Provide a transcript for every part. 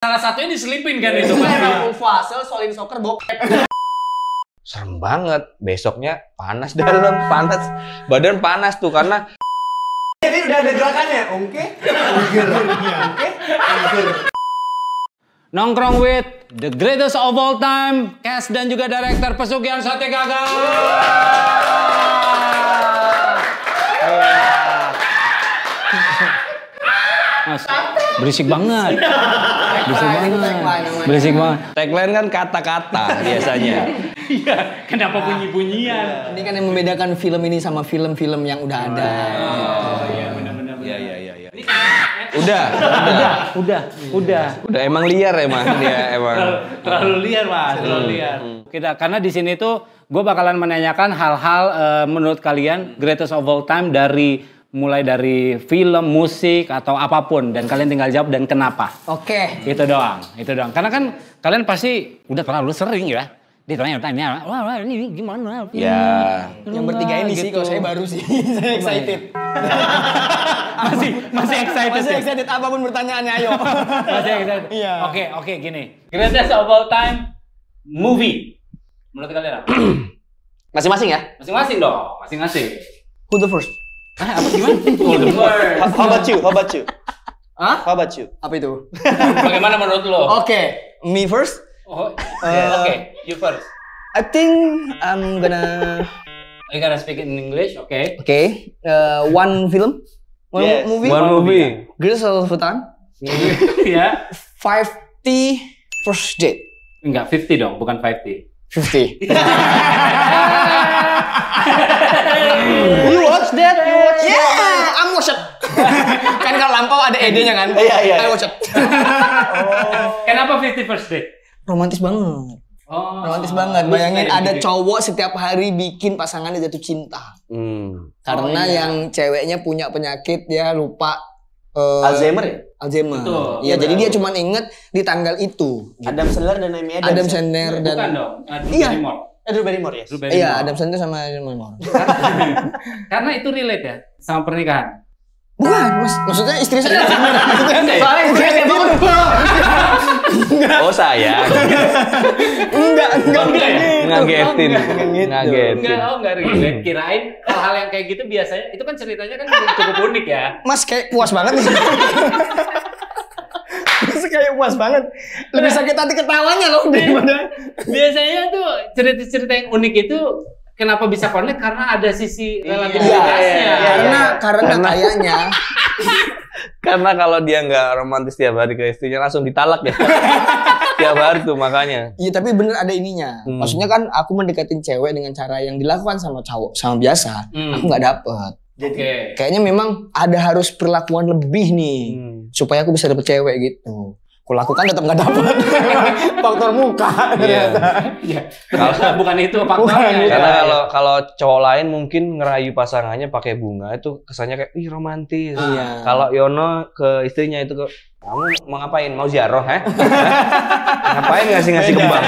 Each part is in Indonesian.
Salah satunya diselipin kan itu. Emang fase soalin soccer bokep. Serem banget. Besoknya panas dalam, panas. Badan panas tuh karena Jadi udah ada gerakannya. Oke. Nongkrong with the greatest of all time, cast dan juga director Pesugihan Sate Gagal. Mas, berisik banget. Berisik banget. tagline kan kata-kata biasanya. Iya, kenapa bunyi-bunyian? Ini kan yang membedakan film ini sama film-film yang udah ada. Oh iya, benar-benar. Iya. Udah. Udah emang liar emang dia emang. Terlalu liar, Mas. Terlalu liar. Karena di sini tuh gue bakalan menanyakan hal-hal menurut kalian greatest of all time mulai dari film, musik atau apapun dan kalian tinggal jawab dan kenapa. Oke. Itu doang. Karena kan kalian pasti udah terlalu sering ya. Ditanya, wah ini gimana? Ya. Yang bertiga ini sih, kalau saya baru sih. Saya excited. Masih excited. Masih excited apapun pertanyaannya, ayo. Masih excited. Iya. Oke, gini. Greatest of all time movie. Menurut kalian apa? Masing-masing ya? Masing-masing dong, masing-masing. Who the first? Apa gimana? How about you? Hah? How about you? Apa itu? Bagaimana menurut lo? Oke, me first. Oke, you first. I think I'm gonna. You gotta speak in English, okay? Okay, one film, Yes, movie. one movie. Greatest of all time. Ya. 50 First Date. Enggak, 50 dong, bukan 50. 50. You watch that? Yeah, I'm watch it. Kan kalau lampau ada ed-nya kan? Iya. I watch it. Kenapa 50 First Date? Romantis banget. Oh, Romantis banget. Bayangin ada cowok setiap hari bikin pasangannya jatuh cinta. Karena yang ceweknya punya penyakit, dia lupa Alzheimer ya? Alzheimer. Betul. Iya, jadi dia cuma inget di tanggal itu. Adam Sandler dan Amy Adams. Adam Sandler dan Bukan dong. Iya. Drew Barrymore ya? Iya, Adam Sandler sama Adam Karena itu relate ya sama pernikahan. Bukan, maksudnya istri saya. Enggak ya? Soalnya istri saya bangun. Oh sayang. Enggak Ngagetin. Enggak relate. Kirain hal-hal yang kayak gitu biasanya itu kan ceritanya kan cukup unik ya. Mas kayak puas banget nih. Mas kayak puas banget. Lebih sakit hati ketawanya loh daripada. Biasanya tuh cerita-cerita yang unik itu kenapa bisa connect karena ada sisi Iya, relativitasnya. karena kayaknya. Karena kalau dia nggak romantis tiap hari ke istrinya langsung ditalak ya. Tiap hari tuh makanya. Iya, tapi bener ada ininya. Maksudnya kan aku mendekatin cewek dengan cara yang dilakukan sama cowok sama biasa. Aku nggak dapet. Jadi Kayaknya memang ada harus perlakuan lebih nih supaya aku bisa dapet cewek gitu. Aku lakukan tetap nggak dapet. Faktor muka. Iya. Bukan itu faktornya. Karena kalau cowok lain mungkin ngerayu pasangannya pakai bunga itu kesannya kayak ih romantis. Iya. Kalau Yono ke istrinya itu kamu mau ngapain? Mau ziarah, Ngapain ngasih kembang?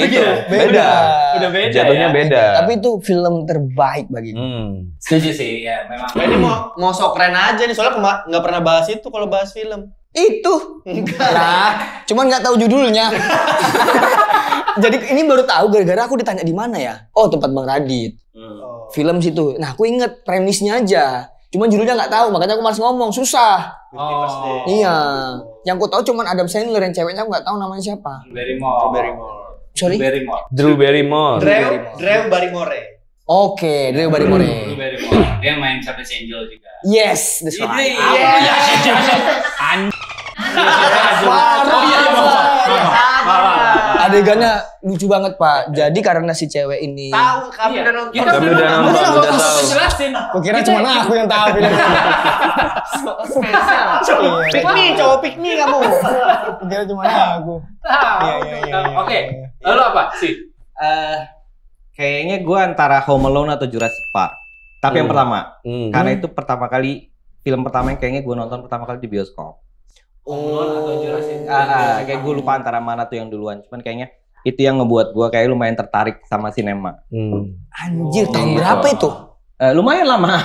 Gitu. Beda. Udah beda. Jatuhnya ya? beda. Tapi itu film terbaik bagiku. Setuju sih ya memang. Ini mau sok keren aja nih, soalnya nggak pernah bahas itu kalau bahas film. Itu lah, cuman nggak tahu judulnya. Jadi ini baru tahu gara-gara aku ditanya di mana ya. Oh, tempat Bang Radit. Film situ. Nah, aku inget premisnya aja. Cuman judulnya nggak tahu, makanya aku malas ngomong, susah. Oh. Iya. Yang aku tahu cuman Adam Sandler, yang ceweknya aku nggak tahu namanya siapa. Sorry. Drew Barrymore. Drew Barrymore. Oke, Drew Barrymore. Dia main Charlie's Angel juga. Yes, that's right. Adegannya lucu banget, Pak. Jadi karena si cewek ini. Tahu, kami udah nonton. Kami udah nonton, udah tahu. Jelasin. Aku kira cuma aku yang tahu film. Cowok piknik kamu. Aku kira cuma aku. Iya. Oke. Lalu apa sih? Kayaknya gue antara Home Alone atau Jurassic Park. Tapi yang pertama, karena itu film pertama yang kayaknya gue nonton pertama kali di bioskop. Atau Jurassic. Kayak gue lupa antara mana tuh yang duluan. Cuman kayaknya itu yang ngebuat gue kayak lumayan tertarik sama sinema. Anjir, tahun berapa itu? Lumayan lama.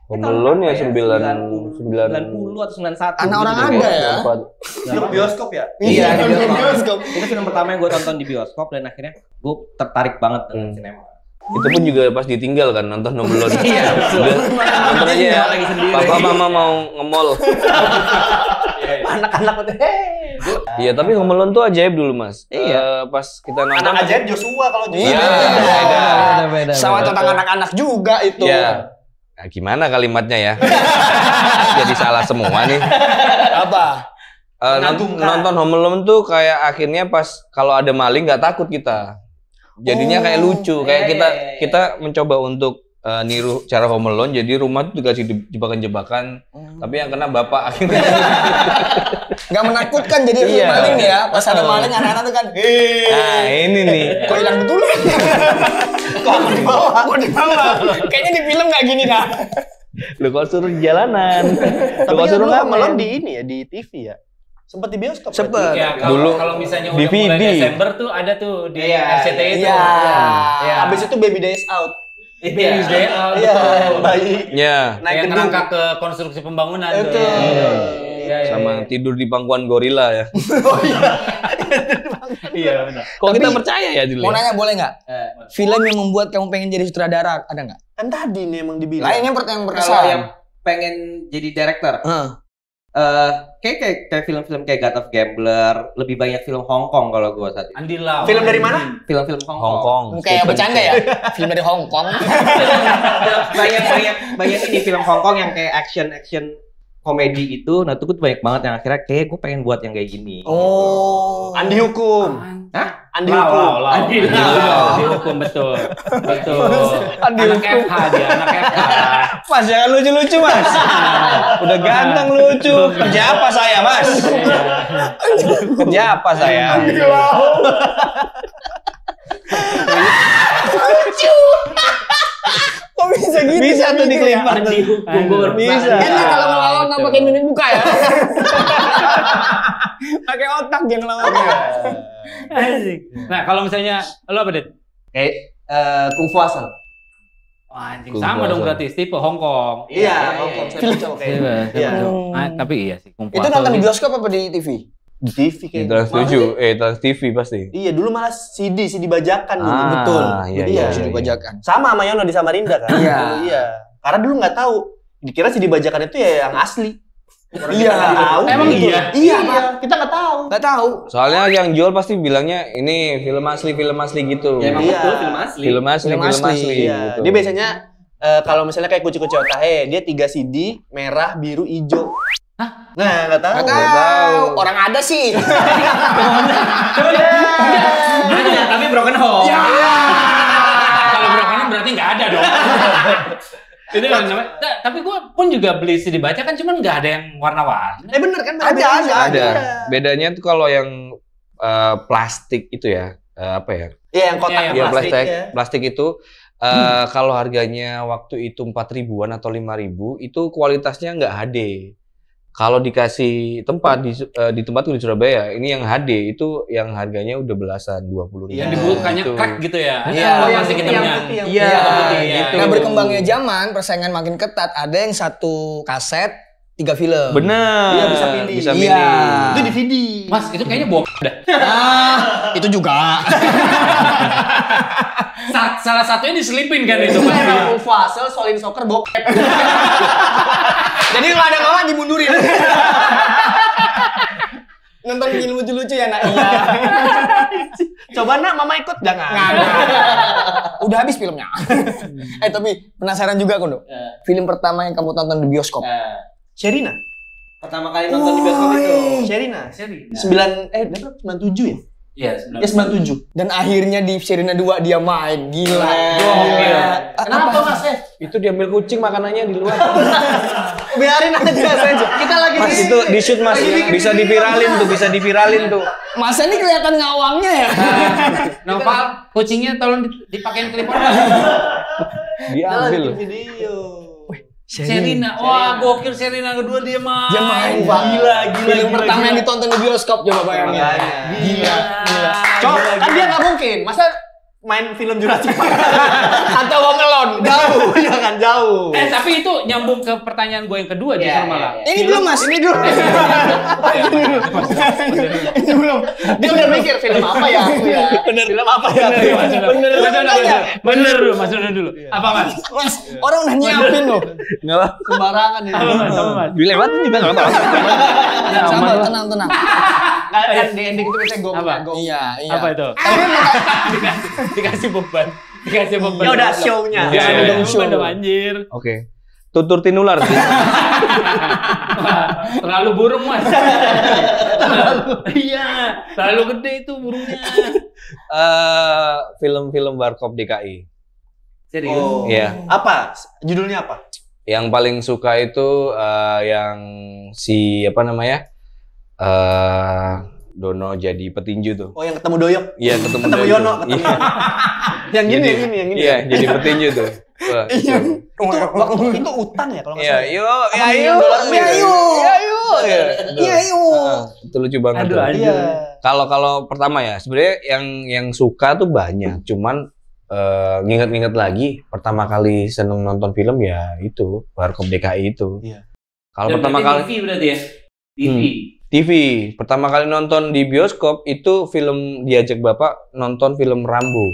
Home Alone ya 90 atau 91. Anak orang ada ya. Film bioskop ya? Iya, di Film bioskop. Itu film pertama yang gue tonton di bioskop dan akhirnya gue tertarik banget dengan sinema. Itu pun juga pas ditinggal kan nonton Home Alone. Iya, betul. Nonton aja ya. Lagi sendiri. Papa mama mau nge-mall. Anak-anak udah, Iya, tapi Home Alone tuh ajaib dulu, Mas. Pas kita nonton anak ajaib Joshua kalau Joshua. Iya, beda. Sama tentang anak-anak juga itu. Iya. Nah, gimana kalimatnya ya? Jadi salah semua nih. Apa? Nonton Home Alone tuh kayak akhirnya pas kalau ada maling nggak takut kita. Jadinya kayak lucu, kayak kita mencoba untuk niru cara Home Alone, jadi rumah tuh dikasih jebakan-jebakan, tapi yang kena bapak akhirnya. Nggak menakutkan jadi maling ya. Pas ada maling anak-anak tuh kan, Nah ini nih. kok hilang betul? Kok di bawah? Kayaknya di film nggak gini dah. Lu kok suruh di jalanan? Tapi Lu kok suruh kan malam ngamen? di ini ya, di TV ya. Sempet di bioskop. Sempet. Ya, Dulu kalau misalnya udah DVD. mulai Desember tuh ada tuh di RCTI itu. Iya. Iya. Habis itu Baby Days Out. Baby's Day Out, Iya, betul. bayi Ya, naik Yang gedung. ngerangkak ke konstruksi pembangunan tuh. Betul. Iya, iya, sama tidur di pangkuan gorila ya. iya benar. Kok Tapi, kita percaya ya dulu? Mau nanya boleh nggak? Film yang membuat kamu pengen jadi sutradara ada nggak? Kan tadi nih emang dibilang. Lain yang Kalau berkesan. yang pengen jadi director, kayak film-film kayak God of Gambler, lebih banyak film Hong Kong kalau gua saat ini. Andi Lau. Film dari mana? Film-film Hong Hong Kong. Kong. Kayak bercanda ya? Film dari Hong Kong. banyak ini film Hong Kong yang kayak action komedi itu. Nah, itu tuh banyak banget yang akhirnya kayak gue pengen buat yang kayak gini. Oh. Andi Hukum. Hah? Andi Hukum. Andi Hukum betul. Anak FH dia, anak FH. Mas jangan lucu-lucu mas. Udah ganteng lucu. Kerja apa saya mas? Kerja apa saya? Kok bisa gitu? Bisa tuh dikelimpar tuh. Andi Hukum gue Bisa. Enak kalau ngelawan nggak pakai mimik muka ya? Pakai otak dia ngelawannya. Asik. Nah, kalau misalnya lo apa, Dit? Kayak Kung Fu Hustle. Wah, anjing Kung sama Fu dong Hustle. berarti tipe Hong Kong. Iya, Hong Kong. Saya baca kayak. Iya. Tapi iya sih. Kung Fu Itu Hustle nonton di nih. bioskop apa di TV? Di TV kayaknya. Trans 7, Trans TV pasti. Iya, dulu malah CD bajakan dulu. Ah, Betul. iya, Jadi iya, ya, iya. Dibajakan. sama sama Yono di Samarinda kan? Iya. Dulu, iya. Karena dulu nggak tahu. Dikira CD bajakan itu ya yang asli. Iya. Tahu. Emang gitu. iya? Iya, kita nggak tahu. Nggak tahu. Soalnya yang jual pasti bilangnya ini film asli gitu. Ya emang Iya. betul film asli. Film asli. Iya. gitu. Dia biasanya kalau misalnya kayak kuci-kuci otahe, dia 3 CD, merah, biru, hijau. Hah? Nah, nggak tahu. Nggak tahu. Orang ada sih. Ada, tapi broken home. Kalau broken home berarti nggak ada dong. Itu yang namanya. Nah, tapi gue pun juga beli CD baca kan, cuman nggak ada yang warna-warni. Bener kan? Ada. Bedanya tuh kalau yang plastik itu ya, apa ya? Iya, yang kotak Iya, Ya plastik. plastik itu kalau harganya waktu itu 4.000-an atau 5.000 itu kualitasnya nggak HD. Kalau dikasih tempat di tempatku di Surabaya, ini yang HD itu yang harganya udah belasan 20.000. Yang dibukannya Gitu. crack gitu ya. Iya. Oh, yang plastik putih, hitamnya. yang putih, yang Iya, putih, gitu. Nah, berkembangnya zaman, persaingan makin ketat. Ada yang 1 kaset 3 film. Bener. Iya, bisa pilih. Bisa Iya. milih. Itu DVD. Mas, itu kayaknya bohong dah. Itu juga. Salah satunya diselipin kan itu. Kung Fu Hustle, Solin Soccer, bokep. Jadi kalau ada lawan dimundurin. Nonton film lucu-lucu ya, nak? Iya. Coba nak, mama ikut jangan. Udah habis filmnya. Tapi penasaran juga aku, Dok. Film pertama yang kamu tonton di bioskop. Sherina. Pertama kali nonton di bioskop itu. Sherina. Seri. 97 ya? Iya, Ya 97. Dan akhirnya di Sherina 2 dia main. Gila. Gokil. Kenapa Mas? Itu diambil kucing makanannya di luar. Biarin aja saja. Kita lagi Mas di- itu di shoot mas, bisa diviralin tuh. Masa ini kelihatan ngawangnya ya? Noval, kucingnya tolong dipakein clip-on. Diambil loh. video. Serina. Wah, gokil Serina kedua dia main. Dia main, Bang. Film pertama yang ditonton di bioskop, coba bayangin. Makanya. Gila. Coba kan dia nggak mungkin. Masa main film Jurassic Park Atau Home Alone. jauh, jangan jauh. Tapi itu nyambung ke pertanyaan gue yang kedua justru malah. Ini belum Mas. Ini dulu. Ini belum. Dia udah mikir film apa ya aku ya. Film apa ya? Bener dulu, Mas dulu. Apa Mas? Mas, orang udah nyiapin loh. Enggak lah. Sembarangan ini. Apa Mas? Dilewatin juga enggak apa-apa. Sabar, tenang. Kan di ending itu biasanya Apa? Iya. Apa itu? Dikasih beban. Ya udah show-nya. Ya, Iya, ada show. beban dong anjir. Oke. Tutur tinular sih. Terlalu burung Mas. Iya, terlalu gede itu burungnya. Film-film Warkop DKI. Serius? Oh. Iya. Apa? Judulnya apa? Yang paling suka itu yang si apa namanya? Dono jadi petinju tuh. Oh, yang ketemu Doyok. Iya, ketemu Ketemu Dono. Yono, ketemu Iya. Yono. Yang gini, Jadi- yang gini. Iya, jadi petinju tuh. Wah, Iya. Waktu itu utang ya kalau nggak Iya, salah. yuk, Apa ayo, $1 iya, yuk. yuk. Iya, yuk. Itu lucu banget. Aduh, tuh. anjir. Iya. Kalau pertama ya, sebenarnya yang suka tuh banyak, cuman nginget-nginget lagi pertama kali seneng nonton film ya itu Warkop DKI itu. Iya. Kalau pertama kali TV berarti ya? TV. TV, pertama kali nonton di bioskop itu film diajak bapak nonton film Rambo.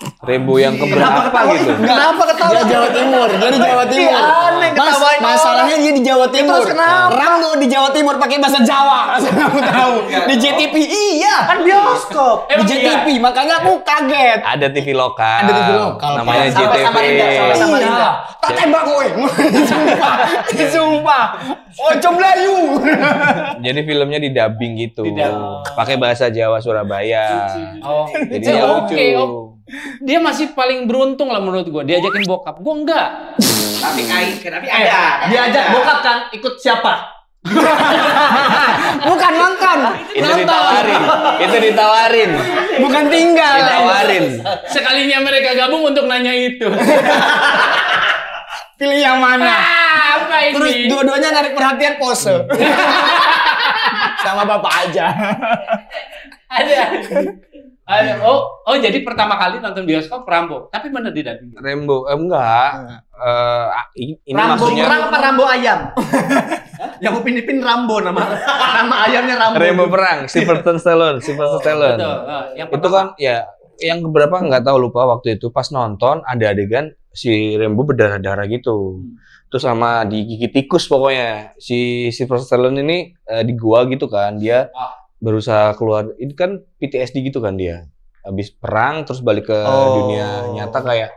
Rambo yang keberapa gitu. Kenapa ketawa? Dia Jawa Timur, dia di Jawa Timur. aneh Mas, ketawain masalahnya dia di Jawa Timur. Terus kenapa? Rambo di Jawa Timur pakai bahasa Jawa. Kamu tahu. Di JTV iya. Kan bioskop. Di JTV, makanya aku kaget. Ada TV lokal. Ada TV lokal, Namanya Pak. JTV. Samarinda, Samarinda. Iya. Tak tembak kowe. Sumpah. Sumpah. Oh, Melayu. Jadi filmnya di dubbing gitu. Di-dubbing. Pakai bahasa Jawa Surabaya. Oh, Jadi ya, lucu. oke. Dia masih paling beruntung lah menurut gua. Diajakin bokap. Gua enggak. Tapi ada. Diajak bokap kan, ikut siapa? Bukan nonton. Itu ditawarin. Itu ditawarin. Bukan tinggal. Ditawarin. Sekalinya mereka gabung untuk nanya itu. Pilih yang mana? Apa ini? Terus dua-duanya narik perhatian pose. Sama bapak aja. Ada. Oh, jadi pertama kali nonton bioskop Rambo. Tapi bener di dubbing. Rambo enggak. Ini Rambo maksudnya perang apa Rambo ayam? Yang Upin Ipin Rambo nama ayamnya Rambo. Rambo perang, Sylvester Stallone. Betul. Yang Itu kan ya yang keberapa nggak tahu, lupa waktu itu pas nonton ada adegan si Rambo berdarah-darah gitu. Terus sama digigit tikus pokoknya. Si Sylvester Stallone ini di gua gitu kan, dia berusaha keluar. Ini kan PTSD gitu kan dia. Habis perang terus balik ke dunia nyata kayak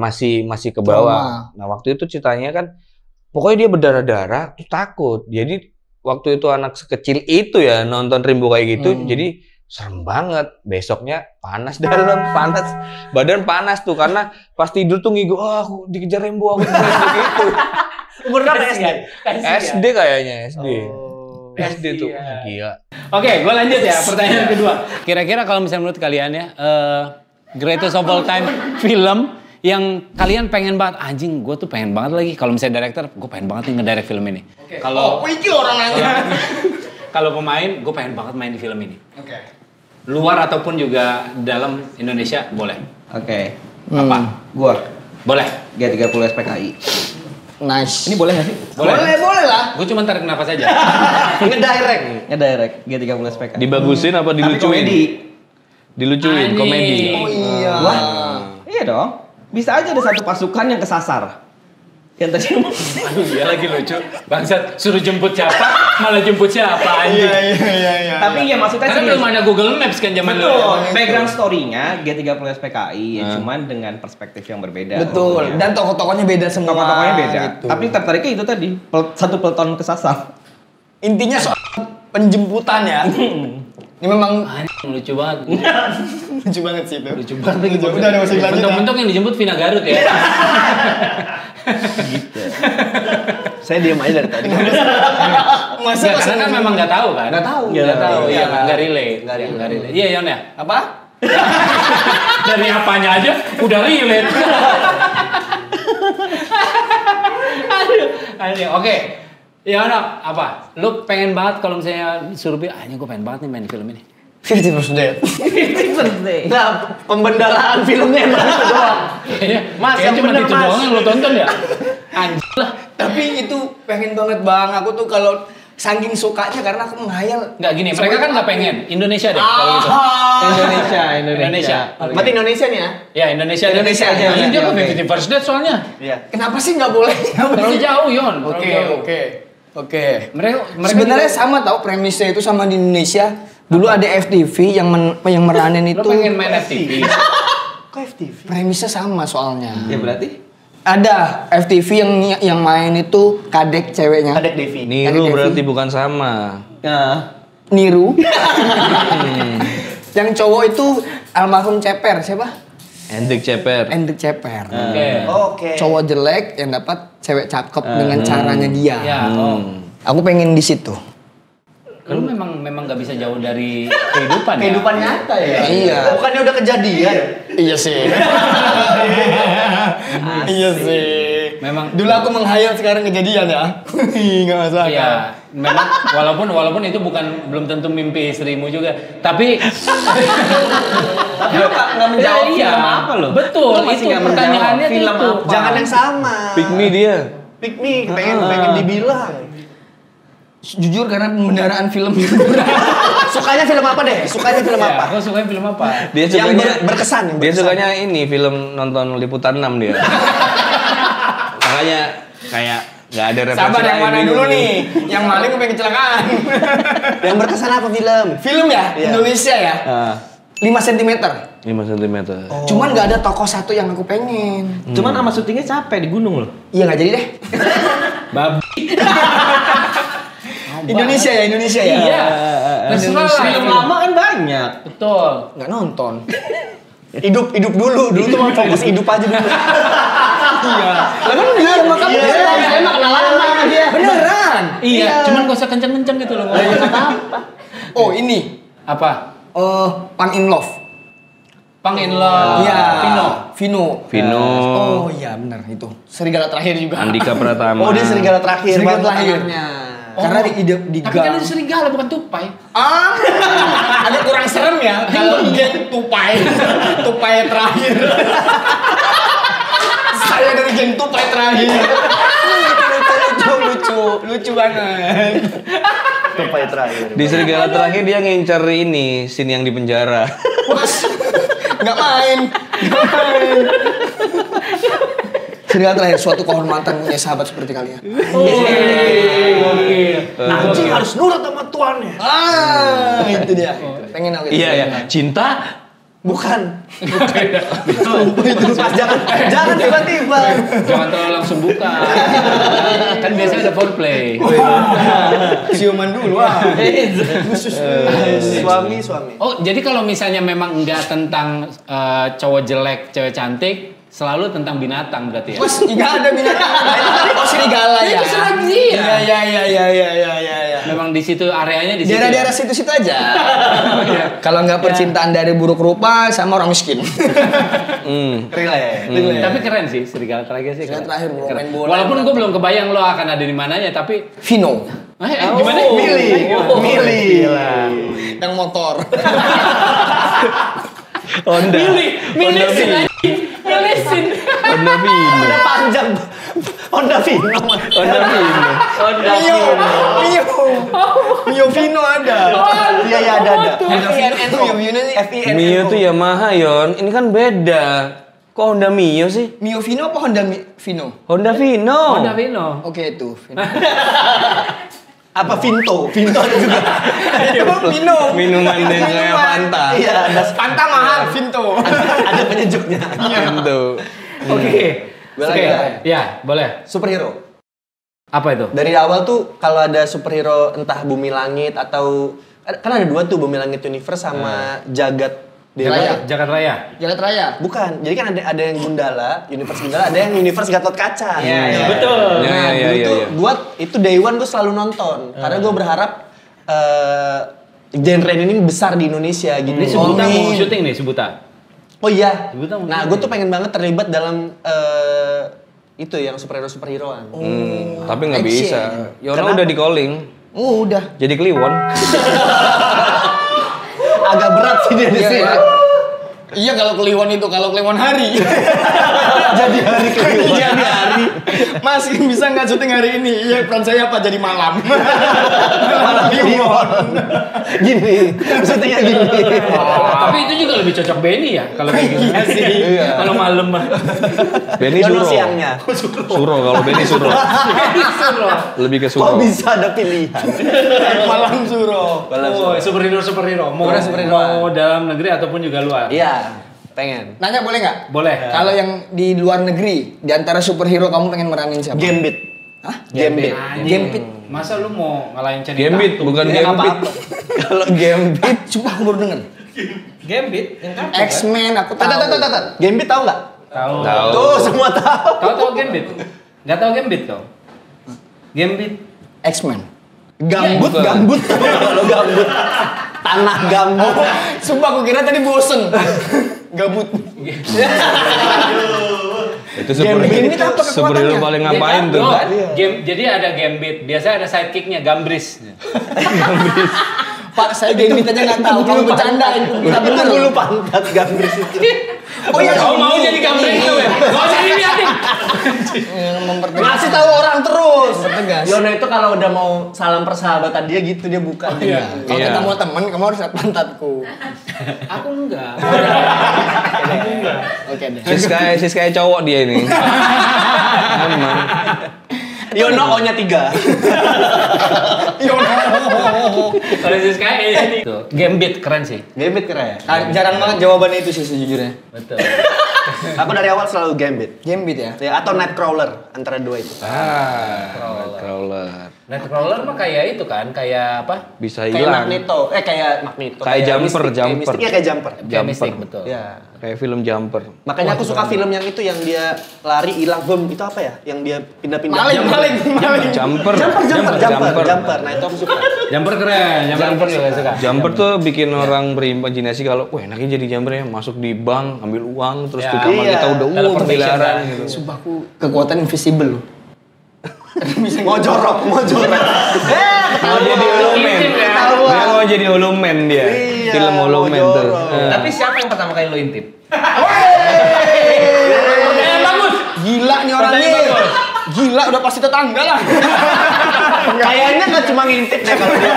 masih ke bawah. Nah, waktu itu ceritanya kan pokoknya dia berdarah-darah terus takut. Jadi waktu itu anak sekecil itu ya nonton Rambo kayak gitu, jadi serem banget. Besoknya panas dalam, panas, badan panas tuh karena pas tidur tuh ngigo, aku dikejar Rambo, aku dikejar gitu. Umur berapa SD? SD kayaknya, SD. SD tuh, gila. Oke, gue lanjut ya. Pertanyaan kedua. Kira-kira kalau misalnya menurut kalian ya, greatest of all time film yang kalian pengen banget, anjing gue tuh pengen banget lagi. Kalau misalnya director, gue pengen banget nih ngedirect film ini. Kalau Iki orang nanya. kalau pemain, gue pengen banget main di film ini. Luar ataupun juga dalam Indonesia boleh. Oke. Apa? Gua Boleh. G30 SPKI. Nice. Ini boleh nggak sih? Boleh lah. Gue cuma tarik nafas aja. Ngedirect. Ngedirect G30 SPKI. Dibagusin apa Tapi dilucuin? komedi. Dilucuin, Anjing. komedi. Oh iya. Wah. Iya dong. Bisa aja ada satu pasukan yang kesasar. Yang tadi Aduh, dia lagi lucu. Bangsat, suruh jemput siapa, malah jemput siapa anjing. Iya. Tapi ya maksudnya Karena belum ada Google Maps kan zaman dulu. Betul. Background story-nya G30 SPKI ya cuman dengan perspektif yang berbeda. Betul. tentunya. Dan tokoh-tokohnya beda semua. Tokoh-tokohnya beda. Gitu. Tapi tertariknya itu tadi, satu peleton kesasar. Intinya soal penjemputan ya. Ini memang Anjing, lucu banget. lucu banget sih itu. Lucu banget. Udah ada masih lanjut. Bentuk-bentuk yang dijemput Vina Garut ya. Saya diam aja dari tadi. Masa Karena kan memang nggak tahu kan. Nggak tahu. Nggak tahu. Iya, Iya, nggak. nggak relate. Nggak relate. Iya, Yon ya. apa? Dari apanya aja udah relate. Aduh. Oke. Ya, apa? Lu pengen banget kalau misalnya suruh gue pengen banget nih main film ini. 50 First Date. Nah, pembendalaan filmnya emang itu doang. Mas, Kayaknya yang cuma bener itu mas. doang yang lo tonton ya? Anjir lah. Tapi itu pengen banget Bang. Aku tuh kalau saking sukanya karena aku menghayal. Nggak gini, mereka kan nggak pengen. Indonesia deh kalau gitu. Indonesia. Berarti Indonesia nih ya? Ya Indonesia aja. Indonesia aja. Ini dia kan Oke. 50 First Date soalnya. Iya. Kenapa sih nggak boleh? Terlalu jauh Yon. Terlalu jauh. Oke. Mereka Sebenarnya juga- sama tau premisnya itu sama di Indonesia. Dulu ada FTV yang meranin itu. Lo pengen main FTV? Kok FTV? Premisnya sama soalnya. Ya berarti Ada FTV yang main itu kadek ceweknya. Kadek Devi. Niru berarti bukan sama. Niru. Yang cowok itu almarhum Ceper siapa? Hendrik Ceper. Hendrik Ceper. Oke. Cowok jelek yang dapat cewek cakep dengan caranya dia. Ya. Aku pengen di situ. Lu memang nggak bisa jauh dari kehidupan ya. Kehidupan nyata ya? Iya. Bukannya udah kejadian? Iya sih. Iya sih. Memang Dulu aku menghayal sekarang kejadian ya. Enggak masalah. Iya, memang walaupun itu belum tentu mimpi istrimu juga. Tapi nggak menjawab iya, film apa lo? Betul, Lo masih itu nggak menjawab pertanyaannya film itu. apa? Jangan yang sama. Pick me dia. Pick me, pengen dibilang. Jujur karena pembendaraan film itu. Sukanya film apa deh? Sukanya film Ya, apa? kau sukanya film apa? Dia Yang sukanya berkesan, yang Dia berkesan. sukanya ini film nonton Liputan 6 dia. Makanya kayak nggak ada referensi. Sabar yang lain mana bingung dulu nih. nih? Yang maling kepengen kecelakaan. Yang berkesan apa film? Film ya? Iya. Indonesia ya? 5 cm. 5 cm. Cuman nggak ada tokoh satu yang aku pengen. Cuman sama syutingnya capek di gunung loh. Iya nggak jadi deh. Babi. Indonesia ya, Indonesia ya. Iya. Terserah lah. Film lama kan banyak. Betul. Nggak nonton. Hidup dulu tuh mau fokus hidup aja dulu. Iya. Lah kan dia makanya Iya. saya mah kenal lama sama dia. Beneran. Iya, cuman gak usah kenceng-kenceng gitu loh. Oh ini. Apa? Pan in Love. Pang in Love. Iya. Vino. Vino. Oh iya benar itu. Serigala terakhir juga. Andika Pratama. Oh, dia serigala terakhir. Serigala banget terakhir. anaknya. Karena di Tapi kan itu serigala bukan tupai. Agak kurang serem ya kalau geng tupai. Tupai terakhir. Saya dari geng tupai terakhir. Lucu banget. Tupai terakhir. Di Serigala terakhir dia ngincer ini scene yang di penjara. Nggak main. Serigala terakhir suatu kehormatan punya sahabat seperti kalian. Anjing harus nurut sama tuannya. Itu dia. Pengen aku. Iya ya. Cinta Bukan. Itu pas jangan tiba-tiba. Jangan terlalu langsung buka. Kan biasanya ada foreplay. Ciuman dulu Suami. Oh, jadi kalau misalnya memang enggak tentang cowok jelek, cewek cantik, selalu tentang binatang berarti ya? Mas, nggak ada binatang. Oh serigala ya. Itu serigala dia. Iya. Memang di situ areanya di situ. Daerah-daerah situ-situ aja. Kalau nggak percintaan dari buruk rupa sama orang miskin. Relay. Tapi keren sih serigala terakhir sih. Serigala keren. terakhir, bro. Keren. Main bola. Walaupun gue belum kebayang lo akan ada di mananya, tapi Vino. gimana? Milih. Yang motor. Honda. Milisin anjing. Milisin. Honda Vino. Udah panjang. Honda Vino. Mio Vino ada. Iya ada. Mio tuh Yamaha Yon. Ini kan beda. Kok Honda Mio sih? Mio Vino apa Honda Vino? Honda Vino. Honda Vino. Oke itu. Vino. Apa Vinto? Vinto ada juga. Vino. Minuman dan kayak Fanta. Iya, ada Fanta mahal, Vinto. ada penyejuknya. Gitu. Oke. Boleh. Ya, boleh. Superhero. Apa itu? Dari awal tuh kalau ada superhero entah Bumi Langit atau kan ada dua tuh Bumi Langit Universe sama Jagat Dewa. Jagat Raya. Jagat Raya. Bukan, jadi kan ada yang Gundala, Universe Gundala, ada yang Universe Gatot Kaca. Iya. Betul. Ya, Nah, ya, dulu ya, tuh ya. gua itu Day One gue selalu nonton karena gue berharap genre ini besar di Indonesia gitu. Ini Subuta mau syuting nih, Subuta. Oh iya. Subuta mau Nah, syuting. gue tuh pengen banget terlibat dalam itu yang superhero-superheroan. Tapi nggak Action. bisa. Yono Kenapa? udah di calling. Udah. Jadi Kliwon. Agak dia di sini. Iya kalau Kliwon itu, kalau Kliwon hari. Jadi hari Kliwon. Jadi hari. Mas bisa nggak syuting hari ini? Iya, peran saya apa? Jadi malam. Malam Kliwon. Gini, syutingnya gini. Tapi itu juga lebih cocok Benny ya kalau kayak gitu. Iya. Kalau malam mah. Benny Yono Suro. siangnya. Suro kalau Benny Suro. Lebih ke Kok Suro. bisa ada pilihan? Malam Suro. Oh, superhero. Mau dalam negeri ataupun juga luar. Iya, pengen. Nanya boleh nggak? Boleh. Kalau yang di luar negeri, di antara superhero kamu pengen meranin siapa? Gambit. Hah? Gambit. Gambit. Masa lu mau ngalahin Channing Gambit, Tatum? bukan Nggak Gambit. apa-apa. Kalau Gambit. Sumpah aku baru denger. Gambit yang kan? X-Men aku tahu. Tat. Gambit tahu nggak? Tahu. Tahu. Tuh semua tahu. Tahu Gambit? Nggak tahu Gambit kau? Gambit. X-Men. Gambut, Bukan. gambut. Kalau gambut. Tanah gambut. Sumpah aku kira tadi bosen. Gabut. Itu Gambit apa superhero kekuatannya? paling ngapain tuh? Oh, jadi ada Gambit. Biasa ada sidekicknya Gambris. Pak, saya Gambit aja nggak tahu. Kamu bercandain. Kita bener Bulu pantat gambris itu. Oh iya, Kau mau jadi Gambris tuh ya? Gak usah dilihatin. mempertegas. Masih tahu orang terus. Mempertegas. Yono itu kalau udah mau salam persahabatan dia gitu dia buka. Iya. Kalau Iya. kita mau temen, kamu harus lihat pantatku. Aku enggak. Oke deh. Sis kayak cowok dia ini. Memang. Yono O-nya 3. Kalau Siska ini tuh Gambit keren sih. Gambit keren. Jarang banget jawabannya itu sih sejujurnya. Betul. Aku dari awal selalu Gambit. Gambit ya. Ya, atau Nightcrawler antara dua itu. Nightcrawler. Nightcrawler mah kayak itu kan, kayak apa? Bisa Kayak hilang. Magneto. Kayak Magneto. Kayak Jumper, Mystic. Jumper. Mystic. Iya kayak Jumper. Kayak Mystic, betul. Ya. Kayak film Jumper. Makanya aku suka film yang itu yang dia lari hilang bom itu apa ya? Yang dia pindah-pindah. Maling. Jumper. Jumper. Nah, itu aku suka. Jumper keren, Jumper juga suka. Jumper tuh bikin orang berimajinasi kalau, wah enaknya jadi jumper ya, masuk di bank, ambil uang, terus Ya. di kamar Iya. kita udah Teleportation miliaran kan. gitu. Sumpah aku kekuatan invisible loh. Mau jorok. Mau jadi Huluman. Intip ya. Dia mau jadi Huluman dia. Iya, Film mau Huluman tuh. jorok. Tapi siapa yang pertama kali lo intip? Bagus. Gila nih orangnya. Pertanyaan bagus. Gila udah pasti tetangga lah. Kayaknya nggak cuma ngintip deh kalau dia.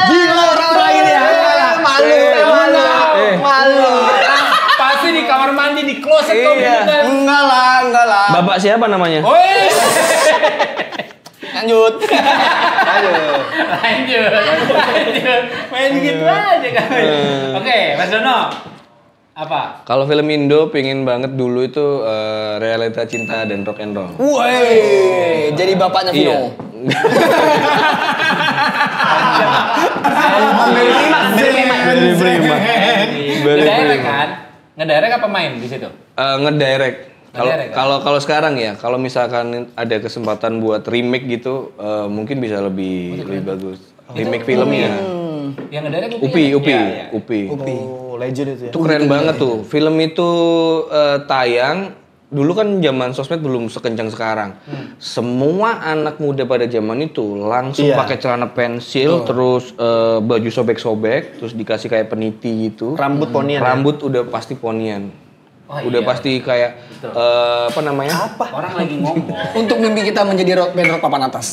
Gila orang-orang ini ya. Malu. Pasti di kamar mandi, di kloset kau Iya. bener. Enggak lah. Bapak siapa namanya? Woi. Lanjut. Lanjut. Main gitu aja kan. Oke, Mas Dono. Apa? Kalau film Indo pengen banget dulu itu realita cinta dan rock and roll. Woi, jadi bapaknya Vino. Iya. Very prima. Very Ngedirect prima. kan? Ngedirect apa main di situ? Ngedirect. Ngedirect, kan? Kalau sekarang ya, kalau misalkan ada kesempatan buat remake gitu, mungkin bisa lebih bagus. Remake filmnya. Yang ngedirect Upi. Oh, legend itu ya. Itu keren banget tuh. Film itu tayang dulu kan zaman sosmed belum sekencang sekarang. Semua anak muda pada zaman itu langsung Iya. pakai celana pensil, terus baju sobek-sobek, terus dikasih kayak peniti gitu. Rambut ponian. ya? Rambut udah pasti ponian. Oh, Udah iya. pasti kayak apa namanya? Orang lagi ngomong. Untuk mimpi kita menjadi band rock papan atas.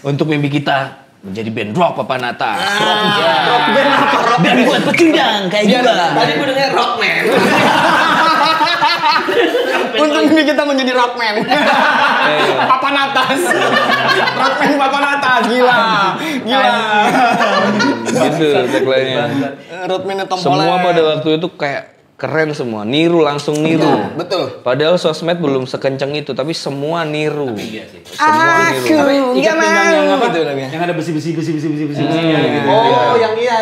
Untuk mimpi kita menjadi band rock papan atas. Dan buat pecundang kayak gila. Tadi gue dengar Rockman. Untuk mimpi kita menjadi rockman. Papan atas. Rockman papan atas. Gila. Gitu tagline-nya. Rockman Tom Semua Holland. pada waktu itu kayak keren semua, langsung niru. Ya, betul. Padahal sosmed belum sekencang itu, tapi semua niru. Iya sih. Semua niru. Ikat pinggang yang apa? Gitu namanya. Yang ada besi gitu. Gitu. Oh, yang iya.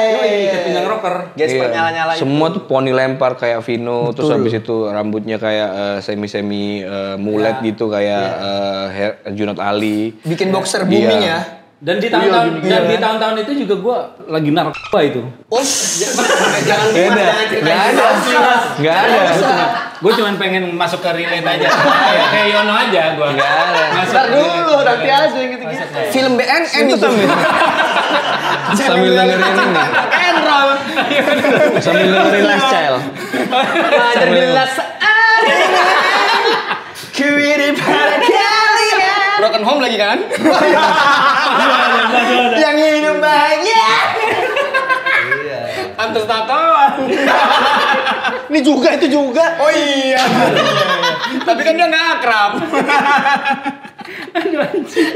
Ikat pinggang rocker. Gesper Iya. nyala-nyala itu. Semua tuh poni lempar kayak Vino, terus habis itu rambutnya kayak semi mulet gitu kayak Herjunot Ali. Bikin boxer booming Iya. ya. Dan di tahun-tahun itu juga gue lagi narkoba itu. Jangan Beda. Nggak ada. Gue cuma pengen masuk ke relate aja. Kayak Yono aja gue. Nggak ada. Ntar dulu, nanti aja gitu-gitu. Film BNN itu. Sambil dengerin ini. Enroll. Sambil dengerin Last Child. Dari last Kuwiri pada kalian. Broken Home lagi kan? Yang hidup bahagia. Antus tatoan. Ini juga, itu juga. Oh iya. Tapi kan dia nggak akrab.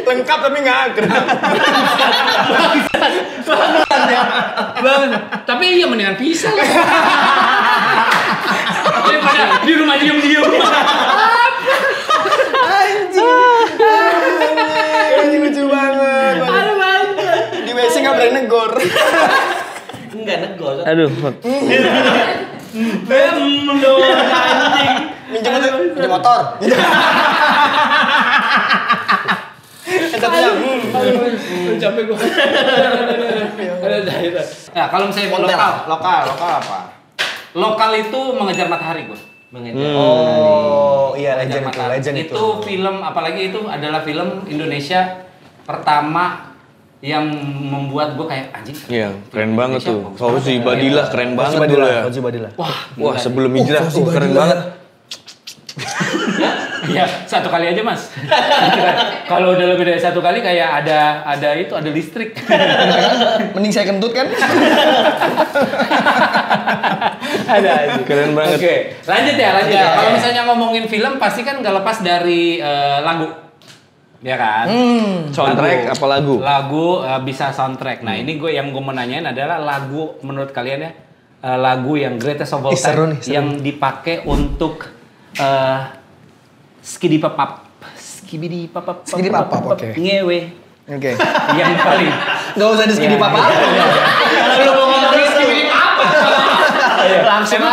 Lengkap tapi nggak akrab. Tapi iya mendingan pisah. Daripada di rumah diem-diem. Anjing lucu banget. Di WC nggak berani negor. Enggak negos. Aduh. Minjem motor. Capek gue. Nah, kalau misalnya lokal apa? Lokal itu mengejar matahari gue. Oh, iya Mengejar legend itu, Matahari. legend itu. Itu film, apalagi itu adalah film Indonesia pertama yang membuat gue kayak anjing. Iya, keren banget Indonesia tuh. bagus Fauzi banget. Badilah keren banget dulu ya. Fauzi Badilah. Wah, sebelum hijrah keren banget. Iya, satu kali aja mas. Kalau udah lebih dari satu kali kayak ada listrik. Mending saya kentut kan? Ada aja. Keren banget. Oke, lanjut ya. Kalau misalnya ngomongin film pasti kan nggak lepas dari lagu, ya kan? Soundtrack apa lagu? Lagu bisa soundtrack. Nah ini yang gue mau nanyain adalah lagu menurut kalian ya, lagu yang greatest of all Seru time nih, seru. yang dipakai untuk skidi papap, oke. ngewe, Oke. yang paling. Gak usah di skidi papa. Kalau mau ngomongin skidi papap, langsung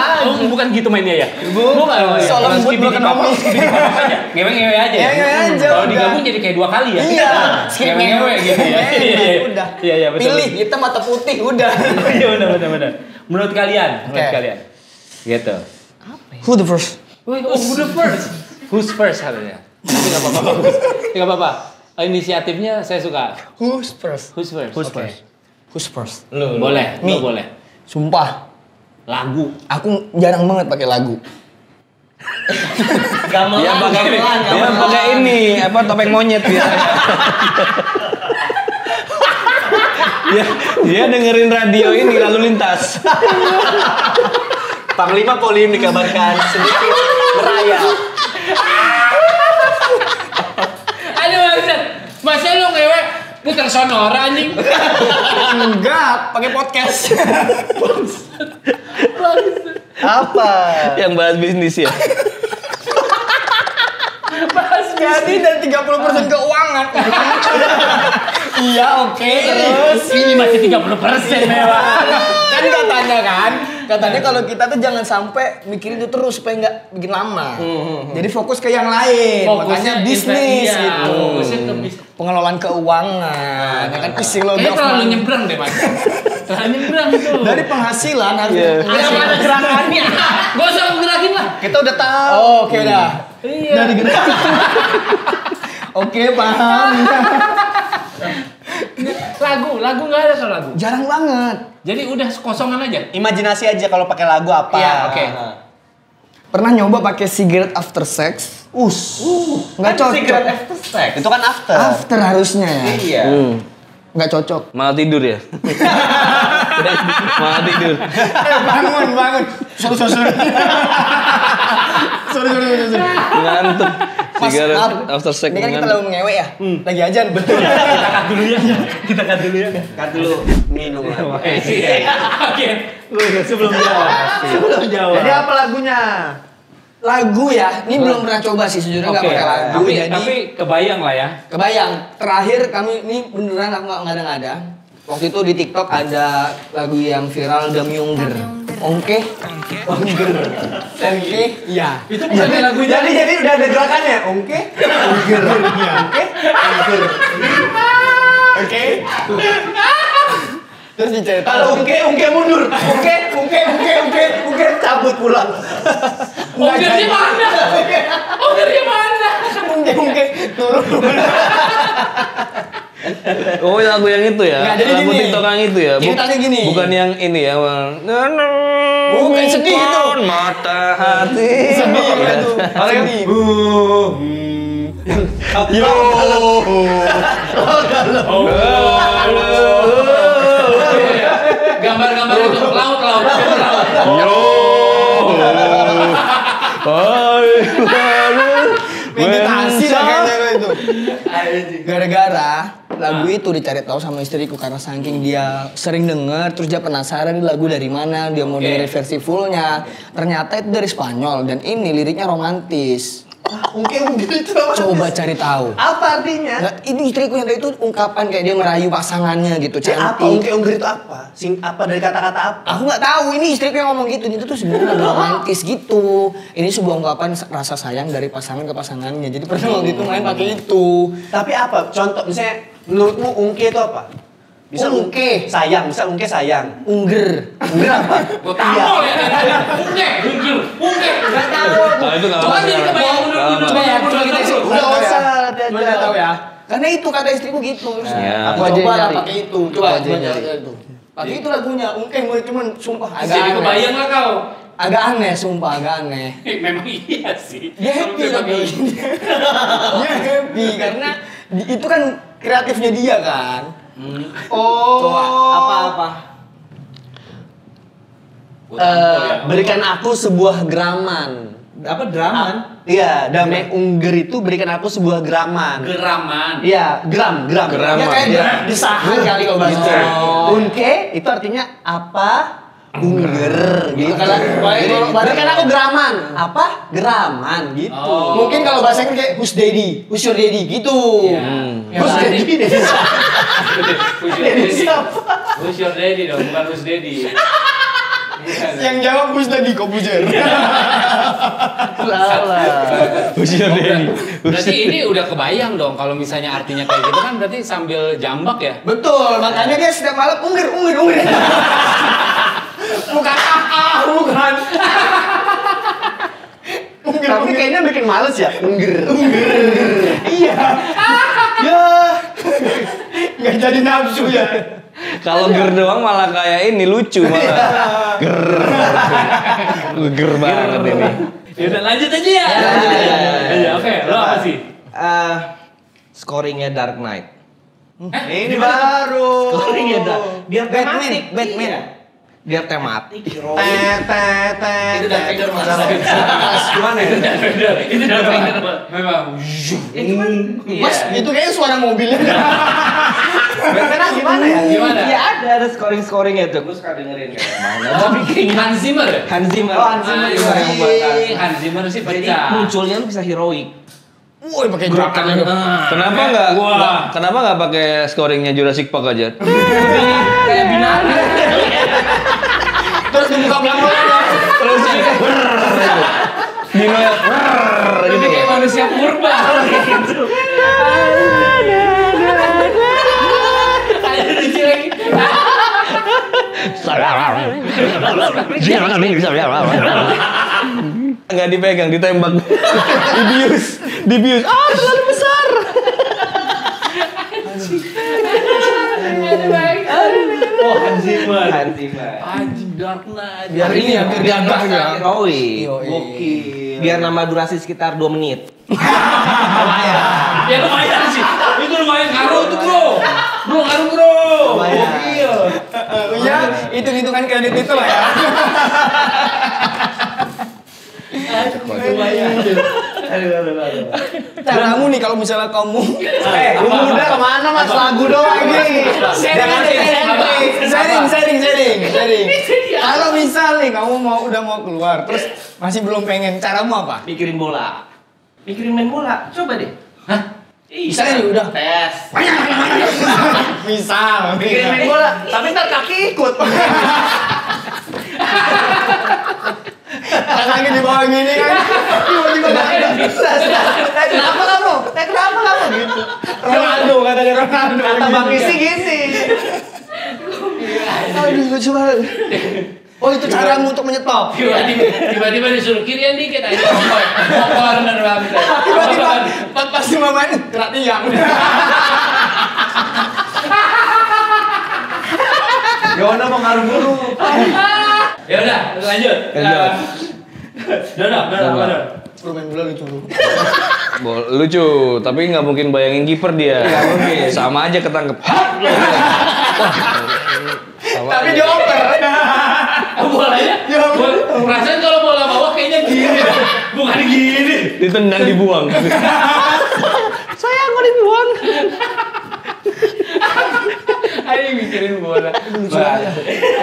bukan gitu mainnya ya. Bukan. Soal lembut skidi bukan papap, ngomong. skidi papap aja. Ngewe aja. Ngewe aja, Kalau udah. digabung jadi kayak 2 kali ya. Iya. Skip Ngewe gitu ya. Udah. Iya betul. Pilih hitam atau putih udah. Iya benar. Menurut kalian, gitu. Who the first? Who the first? Who's first harusnya? Tapi nggak apa-apa. Nggak apa-apa. Inisiatifnya saya suka. Who's first? Who's first? Oke. Who's first? Boleh, Nih. boleh. Sumpah, Lagu. aku jarang banget pakai lagu. Dia pakai ini apa topeng monyet dia. Dia dengerin radio ini lalu lintas. Panglima Polim dikabarkan sedikit merayap. Aduh maksud, masa lu ngewe putar sonora anjing? Enggak, pakai podcast. Apa? Yang bahas bisnis ya. Jadi dari 30% keuangan. Iya, oke. Terus Ini masih 30% mewah. kan katanya kalau kita tuh jangan sampai mikirin itu terus supaya nggak bikin lama. Jadi fokus ke yang lain. Makanya bisnis iya, gitu. Fokusnya ke bisnis. Pengelolaan keuangan, ya kan psikologi. Kayaknya terlalu nyebrang deh mas. Terlalu nyebrang itu. Dari penghasilan harus ada gerakannya. Gak usah gerakin lah. Kita udah tahu. Oh, oke dah. Iya. Dari gerakan. Oke, paham. Lagu nggak ada kalau lagu. Jarang banget. Jadi udah kosongan aja. Imajinasi aja kalau pakai lagu apa. Iya, oke. Pernah nyoba pakai cigarette after sex? Nggak cocok. Itu kan after. After harusnya ya. Iya. Nggak cocok. Malah tidur ya. Malah tidur. Bangun. Sorry. Ngantuk. Sigaret maaf. after sex Ini kan kita ngantuk. lagi ngewe ya. Lagi ajan. Betul. Kita cut dulu ya. Cut dulu. Minum. Oke. Sebelum jawab. Jadi apa lagunya? Lagu ya. Ini belum pernah coba sih sejujurnya nggak pakai lagu. Tapi kebayang lah ya. Kebayang. Terakhir kami ini beneran aku nggak ngada-ngada. Waktu itu di TikTok ada lagu yang viral Damyunger. Oke. Iya. Itu bukan lagunya. Jadi udah ada gerakannya. Oke. Oke. Terus dicari Kalau ungke mundur. Ungke cabut pulang. Ongkirnya mana? Ongkirnya mana? Ungke turun. Oh, lagu yang itu ya? Nggak, jadi lagu gini. TikTok yang itu ya? Ceritanya gini. Bukan yang ini ya? Bukan sedih itu. Mata hati. Sedih kan tuh. Sedih. Gambar-gambar itu laut. Meditasi lah kayaknya itu. Gara-gara lagu itu dicari tahu sama istriku karena saking dia sering denger, terus dia penasaran ini lagu dari mana, dia mau dengerin versi fullnya. Ternyata itu dari Spanyol dan ini liriknya romantis. Ungke itu apa? Coba cari tahu. Apa artinya? Nah, ini istriku yang tadi itu ungkapan kayak dia merayu pasangannya gitu, Apa cantik. ungke itu apa? Apa dari kata-kata apa? Aku nggak tahu, ini istriku yang ngomong gitu. Itu tuh sebenarnya lagu romantis gitu. Ini sebuah ungkapan rasa sayang dari pasangan ke pasangannya. Jadi pernah waktu itu main pakai itu. Tapi apa? Contoh misalnya menurutmu ungke itu apa? Bisa Ungke. sayang, bisa ungke sayang. Ungger. Ungke apa? Gua tahu ya. Ungke. Nggak tahu. Nah, itu nggak Coba apa-apa. jadi kebayang mundur. Coba ya, coba kita isi. Udah usah latihan Coba nggak tahu ya. Karena itu kata istriku gitu. Terus Ya. aku Aku aja coba lah nyari. pakai itu. Coba nyari itu. Pakai itu lagunya. Ungke cuman sumpah agak Jadi aneh. kebayang lah kau. Agak aneh, sumpah agak aneh. Memang iya sih. Dia happy Kalau tapi pakai ini. dia happy karena itu kan kreatifnya dia kan. Oh. Coba apa-apa. Berikan aku sebuah geraman. Apa draman? Iya, damai Ungger itu berikan aku sebuah geraman. Geraman. Iya, gram. Geraman. Ya kayak Iya. disahan kali kalau bahasa. Gitu. Unke itu artinya apa? Ungger gitu. Kalau Berikan aku geraman. Apa? Geraman gitu. Oh. Mungkin kalau bahasa Inggris kayak who's daddy, who's your daddy gitu. Yang Who's berarti- daddy? Daddy siapa? Who's your Daddy daddy? siapa? Who's your daddy dong, bukan who's daddy. Yang jawab who's daddy Kobuzer. Berarti ini udah kebayang dong kalau misalnya artinya kayak gitu kan berarti sambil jambak ya. Betul, makanya dia setiap malam ungger. Bukan bukan. Tapi kayaknya bikin males ya. Ungger. Iya. Ya. Nggak jadi nafsu ya. Kalau ger doang malah kayak ini lucu malah. Ger banget ini. Ya udah lanjut aja ya. Iya, oke. Lo apa sih? Scoringnya Dark Knight. Ini baru. Scoringnya Dark. Biar Batman, tematik. Batman. Iya. Biar tematik. Itu Darth Vader mas. Gimana ya? Itu Darth Vader memang. Mas, itu kayaknya suara mobilnya. Batman gimana ya? Gimana? Iya ada scoringnya tuh. Gue suka dengerin kayak mana. Tapi Hans Zimmer ya? Hans Zimmer. Oh, Hans Zimmer juga yang membuatkan. Hans Zimmer sih Jadi pecah. munculnya tuh bisa heroik. Woi, pakai gerakan itu. Kenapa nggak pakai scoringnya Jurassic Park aja? Kayak binatang. Terus dibuka belakangnya. Terus Dino Jadi kayak manusia purba gitu. Ada lucu lagi. nggak dipegang, ditembak, dibius. Ah, terlalu besar. Oh, Hans Zimmer. Anjing Dark Knight. Biar ini ya, biar gagah ya. heroik. Gokil. Biar nambah durasi sekitar 2 menit. Ya lumayan sih. Itu lumayan ngaruh tuh, Bro. Ngaruh, Bro. Gokil. Ya, hitung-hitungan kredit itu lah ya. Caramu nih kalau misalnya kamu Udah kemana mas? Lagu doang ini. sharing. Kalau misal nih kamu udah mau keluar, terus masih belum pengen, caramu apa? Mikirin bola. Mikirin main bola. Coba deh. Misalnya nih udah tes. misal, Bikin main bola. Tapi ntar kaki ikut. pas lagi di bawah gini kan, tiba-tiba Kenapa kamu? Kenapa kamu? Gitu. Ronaldo katanya Ronaldo. Kata Bang Isi gini. Aduh, lucu banget. Oh, itu caramu untuk menyetop. Tiba-tiba disuruh kirian dikit aja. Mau corner banget. Tiba-tiba pas di main gerak tiang. Yono pengaruh guru. Ya udah, lanjut. Dono. Permain bola lucu. Lucu, tapi nggak mungkin bayangin kiper dia. Nggak mungkin. Sama aja ketangkep. Tapi dioper. Bolanya, perasaan kalau bola bawah kayaknya gini, bukan gini. Ditendang dibuang. Sayang kok dibuang. Ayo mikirin bola.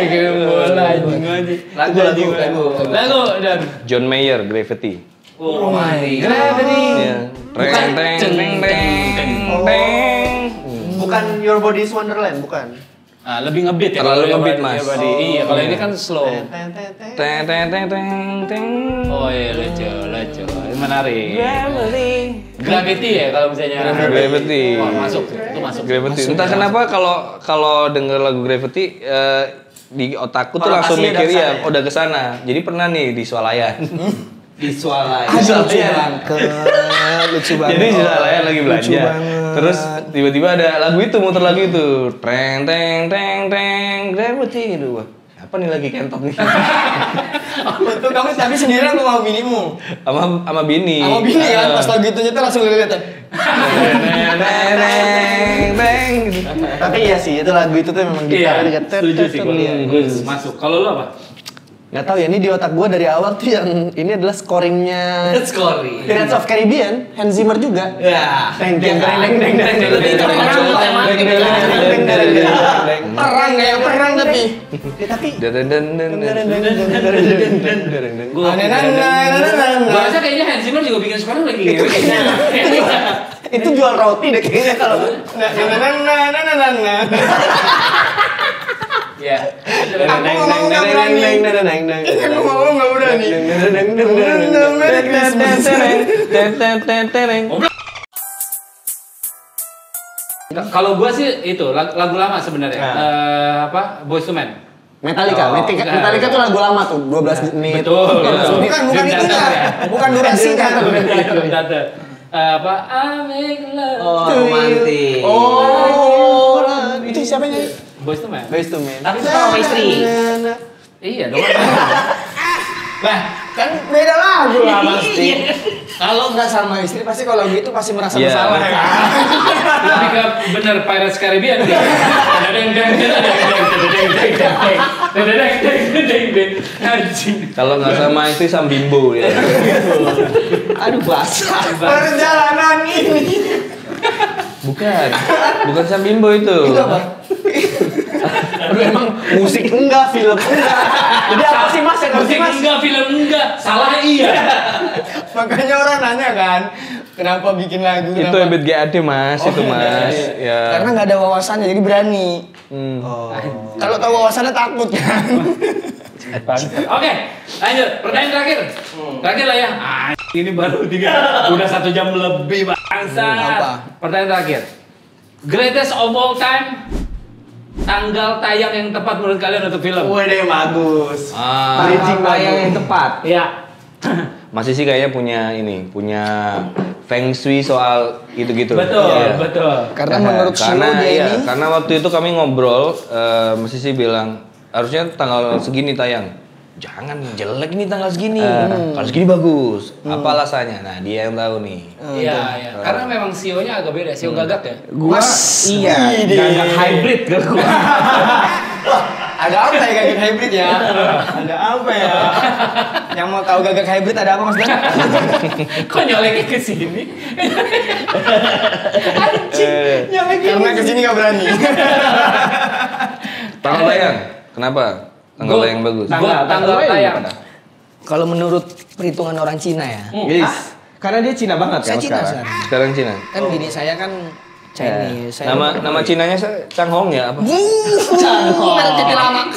Mikirin bola anjing aja. Lagu dan John Mayer, Gravity. Oh my Gravity. Iya. Teng teng teng teng teng. Bukan Your Body is Wonderland, bukan. Lebih ngebeat ya. Terlalu ngebeat, Mas. Iya, kalau ini kan slow. Teng teng teng teng teng. Oh iya, lucu. Menarik. Gravity ya kalau misalnya. Gravity. Wah, masuk. Itu masuk. Gravity. Entah kenapa kalau denger lagu Gravity di otakku tuh langsung Korelasinya mikir dari ya sana ya? udah kesana. Jadi pernah nih di Swalayan. Di Swalayan. Lucu banget. Lucu banget. Jadi di Swalayan lagi belanja. banget. Terus tiba-tiba ada lagu itu, muter lagu itu. Teng teng teng teng Gravity gitu. Wah, apa nih lagi kentop nih? Tuh kamu tapi sendirian aku mau binimu. Sama bini. Sama bini kan pas lagu itu nyetel langsung lihat. Tapi iya sih, itu lagu itu tuh memang gitarnya dekat. Setuju sih gue masuk. Kalau lu apa? Nggak tahu ya, ini di otak gue dari awal tuh yang ini adalah scoringnya Scoring. Pirates of Caribbean, Hans Zimmer juga. Ya. Teng teng teng teng teng teng teng Itu perang kayak perang tapi. Tapi Gue rasa kayaknya Hans Zimmer juga bikin scoring lagi. itu jual roti deh kayaknya kalau. Ya. Aku ngomong nggak berani. Aku ngomong nggak berani. Kalau gue sih itu lagu lama sebenarnya. Apa? Boyz II Men. Metallica tuh lagu lama tuh, 12 menit. Betul. Bukan itunya. Bukan durasinya. Apa? I make love. Oh, romantis. Oh, itu siapa yang nyanyi? Boyz II Men. Boyz II Men. Tapi itu sama istri. Iya dong. Nah, kan beda lagu lah pasti. Kalau nggak sama istri pasti kalau lagu itu pasti merasa Iya. bersalah kan. Tapi ke bener Pirates Caribbean dia. Kalau nggak sama istri Sambimbo ya. Aduh basah. Perjalanan ini. Bukan Sambimbo itu. Aduh, emang musik enggak, film enggak. Jadi apa sih Mas yang ngerti Musik Mas? enggak, film enggak, salah iya. Makanya orang nanya kan, kenapa bikin lagu? Itu kenapa? habit GAD Mas, itu Mas. Ya. Karena nggak ada wawasannya jadi berani. Kalau tahu wawasannya takut kan. Oke, lanjut. Pertanyaan terakhir. Terakhir lah ya. Ini baru 3. Udah 1 jam lebih bangsa. Apa? Pertanyaan terakhir. Greatest of all time. Tanggal tayang yang tepat menurut kalian untuk film. Waduh, bagus. Bridging yang tepat. Iya. Masih sih kayaknya punya feng shui soal gitu-gitu. Betul, Iya. betul. Karena menurut karena Shiro dia iya, ini karena waktu itu kami ngobrol, masih sih bilang harusnya tanggal segini tayang. Jangan jelek ini tanggal segini. Kalau segini bagus. Apa alasannya? Nah, dia yang tahu nih. Iya, iya. Karena memang CEO-nya agak beda, CEO gagak ya. Gua iya, gagak hybrid ke gua. ada apa ya gagak hybrid ya? Ada apa ya? Yang mau tahu gagak hybrid ada apa Mas Dan? Kok nyoleknya ke sini? Karena kesini nggak berani. Tanggal tayang. Kenapa? Tanggal tayang bagus. Tanggal tayang. Kalau menurut perhitungan orang Cina ya, Yes. Karena dia Cina banget saya kan Cina sekarang. Sar. Sekarang Cina. Kan gini saya kan Chinese. Saya Nama Cinanya Chang Hong ya apa? Merek TV lama.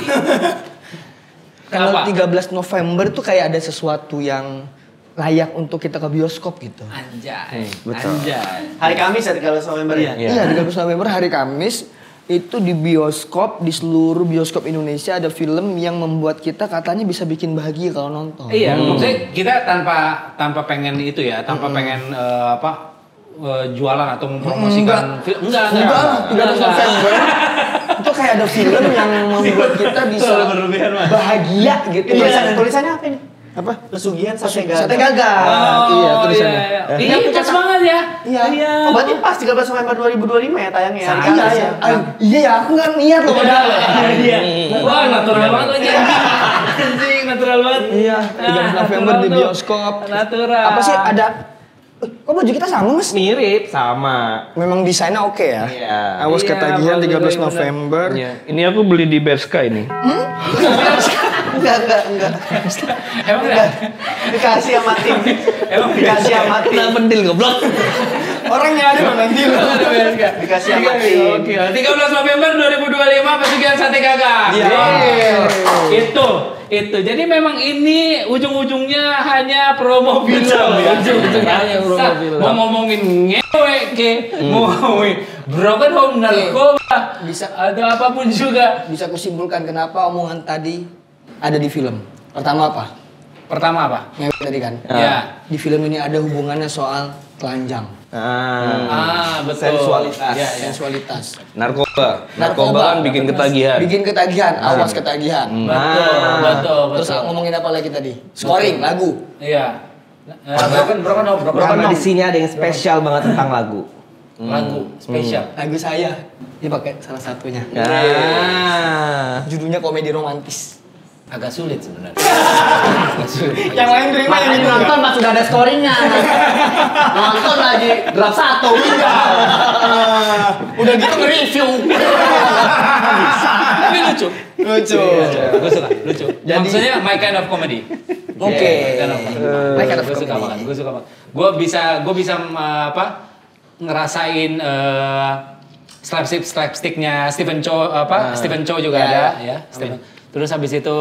Kenapa? Tanggal 13 November tuh kayak ada sesuatu yang layak untuk kita ke bioskop gitu. Anjay. Betul. Anjay. Hari Kamis ya 13 November ya? Iya. Iya, 13 November hari Kamis itu di bioskop, di seluruh bioskop Indonesia ada film yang membuat kita katanya bisa bikin bahagia kalau nonton. Iya, maksudnya kita tanpa pengen itu ya, tanpa pengen jualan atau mempromosikan film. Enggak. 13 November itu kayak ada film yang membuat kita bisa bahagia gitu. Tulisannya apa ini? Apa? Pesugihan Sate Gaga. Sate Gaga. Iya, tulisannya. Iya, pas banget ya. Iya. Oh, berarti pas 13 November 2025 ya tayangnya. Iya ya, aku nggak niat loh padahal. Iya. Wah, natural banget lagi. Anjing, natural banget. Iya, 13 November di bioskop. Natural. Apa sih ada kok baju kita sama, Mas? Mirip sama. Memang desainnya oke ya. Iya. Awas Iya, ketagihan 13 bener. November. Iya. Ini aku beli di Berska ini. Enggak. Emang enggak? Dikasih sama tim. Emang Dikasih sama tim. pentil goblok. Orang yang ada nanti. Dikasih sama tim. Oke, 13 November 2025 Pesugihan Sate Gaga. Iya. Itu. Jadi memang ini ujung-ujungnya hanya promo film ya. Ujung-ujungnya hanya promo film. Mau ngomongin ngewe mau ngomongin broken home narkoba, Bisa ada apapun juga. bisa kusimpulkan kenapa omongan tadi ada di film. Pertama apa? Pertama apa? Ngewe tadi kan. Ya. Di film ini ada hubungannya soal telanjang, Betul. Sensualitas. Ya. sensualitas. Narkoba kan bikin ketagihan. Bikin ketagihan, awas ketagihan. Betul. Terus ngomongin apa lagi tadi? Scoring, lagu. Iya. Broken home. Karena di sini ada yang spesial banget tentang lagu. Lagu spesial. Lagu saya. Ini pakai salah satunya. Judulnya komedi romantis. Agak sulit sebenarnya. Yang lain terima yang ini nonton pas sudah ada scoringnya. Nonton lagi draft 1 Udah gitu nge-review. Tapi lucu. Lucu. Gue suka, lucu. Maksudnya my kind of comedy. Oke. My kind of comedy. Gue suka banget. Gue bisa ngerasain slapsticknya Stephen Chow juga ada ya. Terus habis itu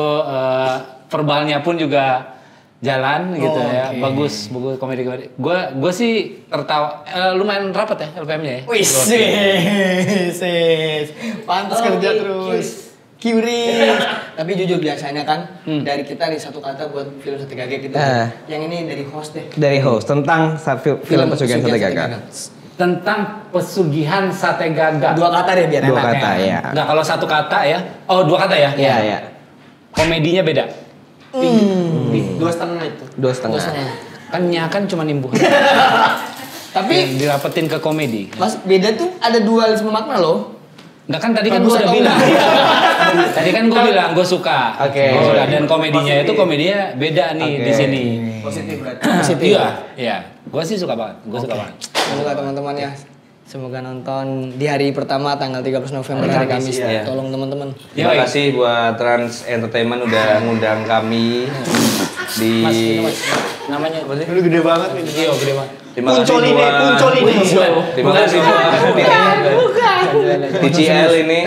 verbalnya pun juga jalan gitu ya. Bagus komedi. Gue sih tertawa lumayan rapat ya LPM-nya ya. Wih, pantas kerja terus. Curious. Tapi jujur biasanya kan dari kita dari satu kata buat film Sate Gaga gitu. Yang ini dari host deh. Dari host tentang film Pesugihan Sate Gaga. Tentang Pesugihan Sate Gaga. Dua kata deh biar Dua enak. kata ya. Nggak, kalau satu kata ya. Oh, dua kata ya? Iya. Komedinya beda. 2,5 itu. 2,5. Kan cuma nimbuh. Tapi dirapetin ke komedi. Mas beda tuh ada dualisme makna loh. Enggak kan tadi kan gue udah bilang. Tadi kan gue bilang gue suka. Oke. Gua suka. Dan komedinya beda nih di sini. Positif berarti. Positif. Iya. Gue sih suka banget. Gue suka banget. Semoga teman-teman ya. Semoga nonton di hari pertama tanggal 13 November hari Kamis. ya. Tolong teman-teman. Terima kasih buat Trans Entertainment udah ngundang kami di Namanya apa sih? Lu gede banget nih. Iya, gede banget. Terima kasih Puncol ini. Terima kasih buat TCL ini.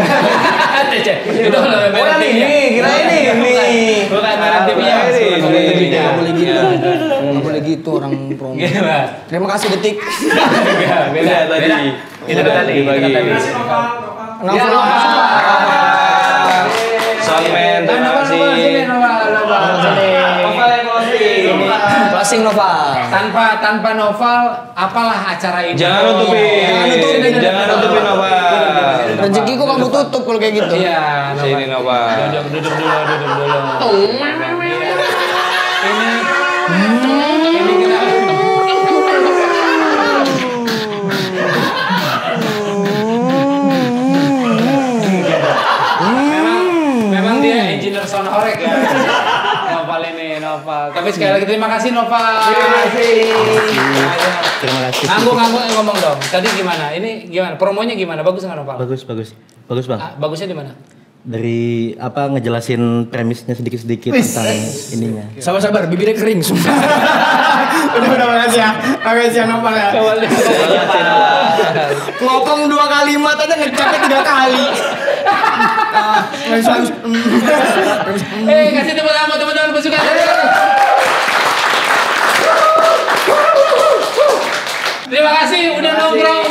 Itu Oh, ini, kira ini. Bukan merah TV-nya. Nggak boleh gitu. Nggak boleh gitu orang promo. Terima kasih Detik. Beda tadi. Itu tadi. Dibagi. Nova. Soundman, terima kasih. Closing Nova. Tanpa novel, apalah acara ini? Jangan nutupin Nova. Rezekiku kamu tutup kalau kayak gitu. Iya, Sini Nova. Duduk dulu. Ini kita memang dia engineer sound horek ya. Noval. Tapi sekali lagi terima kasih Noval. Terima kasih. Ngangguk ngomong dong. Tadi gimana? Ini gimana? Promonya gimana? Bagus nggak Noval? Bagus bang. Bagusnya di mana? Dari ngejelasin premisnya sedikit-sedikit tentang ininya. Sabar, bibirnya kering sumpah. udah makasih ya. Makasih ya Nopal ya. Ngopong 2 kalimat aja ngecapnya 3 kali. Kasih tepuk tangan buat teman-teman Pesugihan. Terima kasih udah nongkrong